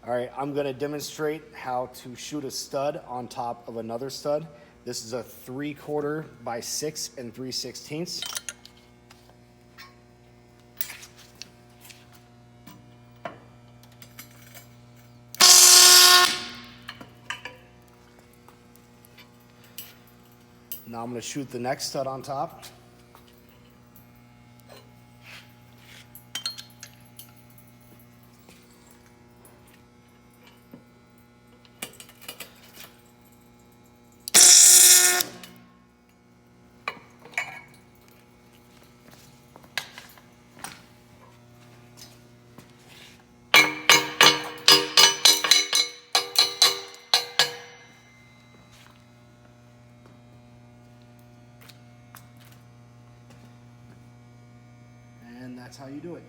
All right, I'm gonna demonstrate how to shoot a stud on top of another stud. This is a 3/4 by 6 3/16. Now I'm gonna shoot the next stud on top. And that's how you do it.